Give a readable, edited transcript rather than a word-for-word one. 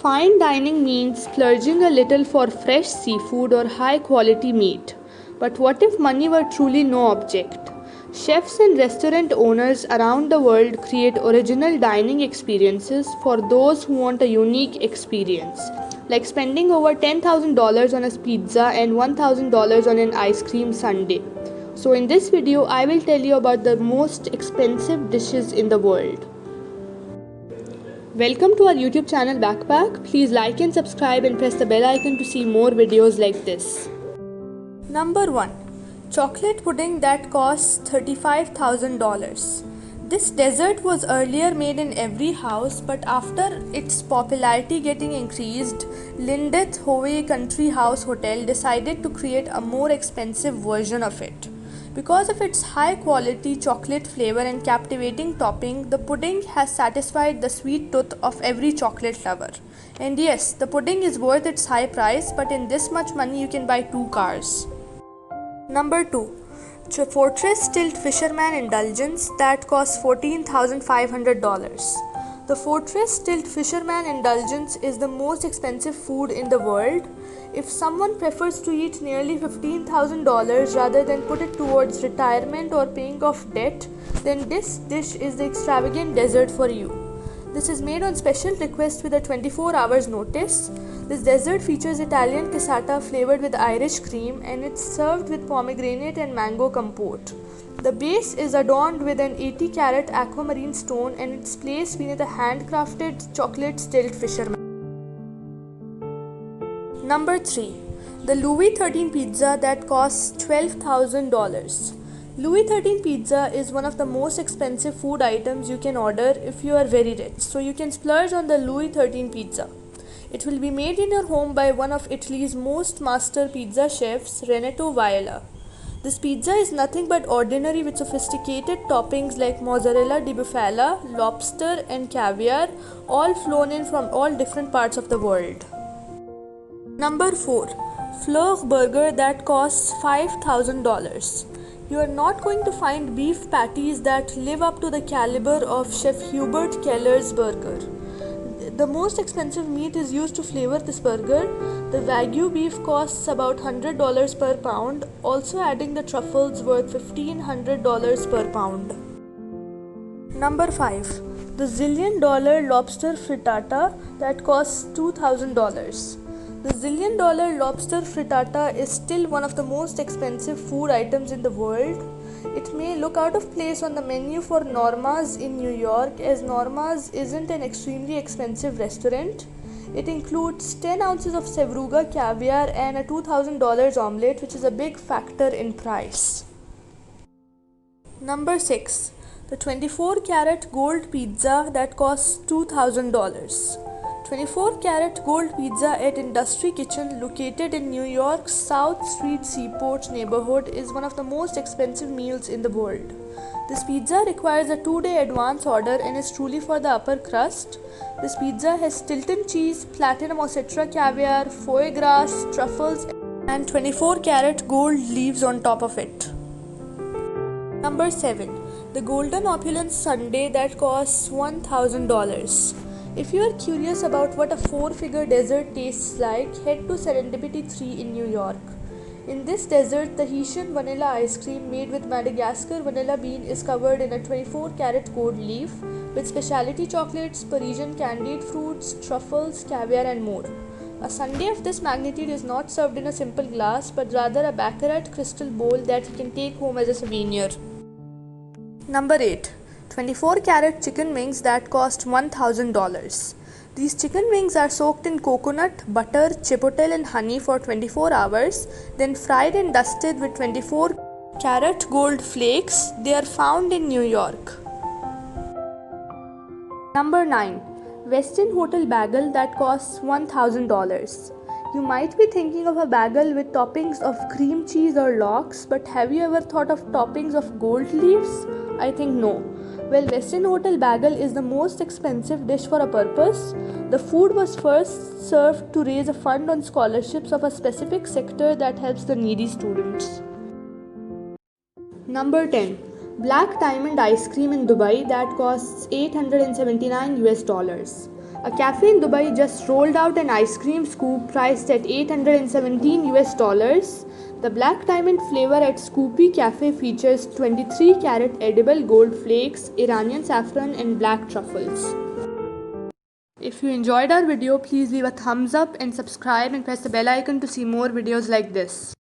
Fine dining means splurging a little for fresh seafood or high quality meat. But what if money were truly no object? Chefs and restaurant owners around the world create original dining experiences for those who want a unique experience, like spending over $10,000 on a pizza and $1,000 on an ice cream sundae. So, in this video, I will tell you about the most expensive dishes in the world. Welcome to our YouTube channel Backpack. Please like and subscribe and press the bell icon to see more videos like this. Number 1. Chocolate pudding that costs $35,000. This dessert was earlier made in every house, but after its popularity getting increased, Lindeth Howe Country House Hotel decided to create a more expensive version of it. Because of its high quality chocolate flavor and captivating topping, the pudding has satisfied the sweet tooth of every chocolate lover. And yes, the pudding is worth its high price, but in this much money you can buy 2 cars. Number 2. Fortress Stilt Fisherman Indulgence that costs $14,500. The Fortress Stilt Fisherman Indulgence is the most expensive food in the world. If someone prefers to eat nearly $15,000 rather than put it towards retirement or paying off debt, then this dish is the extravagant dessert for you. This is made on special request with a 24 hours notice. This dessert features Italian cassata flavored with Irish cream, and it's served with pomegranate and mango compote. The base is adorned with an 80-carat aquamarine stone, and it's placed beneath a handcrafted chocolate stilt fisherman. Number 3. The Louis XIII pizza that costs $12,000. Louis XIII pizza is one of the most expensive food items you can order if you are very rich, so you can splurge on the Louis XIII pizza. It will be made in your home by one of Italy's most master pizza chefs, Renato Viola. This pizza is nothing but ordinary with sophisticated toppings like mozzarella di bufala, lobster, and caviar, all flown in from all different parts of the world. Number 4. Fleur burger that costs $5,000. You are not going to find beef patties that live up to the caliber of Chef Hubert Keller's burger. The most expensive meat is used to flavor this burger. The Wagyu beef costs about $100 per pound, also adding the truffles worth $1,500 per pound. Number 5. The zillion-dollar lobster frittata that costs $2,000. The zillion-dollar lobster frittata is still one of the most expensive food items in the world. It may look out of place on the menu for Norma's in New York, as Norma's isn't an extremely expensive restaurant. It includes 10 ounces of Sevruga caviar and a $2,000 omelette, which is a big factor in price. Number 6. The 24-carat gold pizza that costs $2,000. 24-carat gold pizza at Industry Kitchen, located in New York's South Street Seaport neighborhood, is one of the most expensive meals in the world. This pizza requires a 2-day advance order and is truly for the upper crust. This pizza has Stilton cheese, platinum Osetra caviar, foie gras, truffles, and 24-carat gold leaves on top of it. Number 7. The Golden Opulence Sundae that costs $1,000. If you are curious about what a 4-figure dessert tastes like, head to Serendipity 3 in New York. In this dessert, the Haitian vanilla ice cream made with Madagascar vanilla bean is covered in a 24-carat gold leaf with specialty chocolates, Parisian candied fruits, truffles, caviar, and more. A sundae of this magnitude is not served in a simple glass, but rather a baccarat crystal bowl that you can take home as a souvenir. Number 8. 24-carat chicken wings that cost $1,000. These chicken wings are soaked in coconut, butter, chipotle, and honey for 24 hours, then fried and dusted with 24-carat gold flakes. They are found in New York. Number 9. Westin Hotel Bagel that costs $1,000. You might be thinking of a bagel with toppings of cream cheese or lox, but have you ever thought of toppings of gold leaves? I think no. Well, Westin Hotel Bagel is the most expensive dish for a purpose. The food was first served to raise a fund on scholarships of a specific sector that helps the needy students. Number 10. Black Diamond Ice Cream in Dubai that costs $879 US. A cafe in Dubai just rolled out an ice cream scoop priced at $817 US. The Black Diamond flavor at Scoopy Cafe features 23-carat edible gold flakes, Iranian saffron, and black truffles. If you enjoyed our video, please leave a thumbs up and subscribe and press the bell icon to see more videos like this.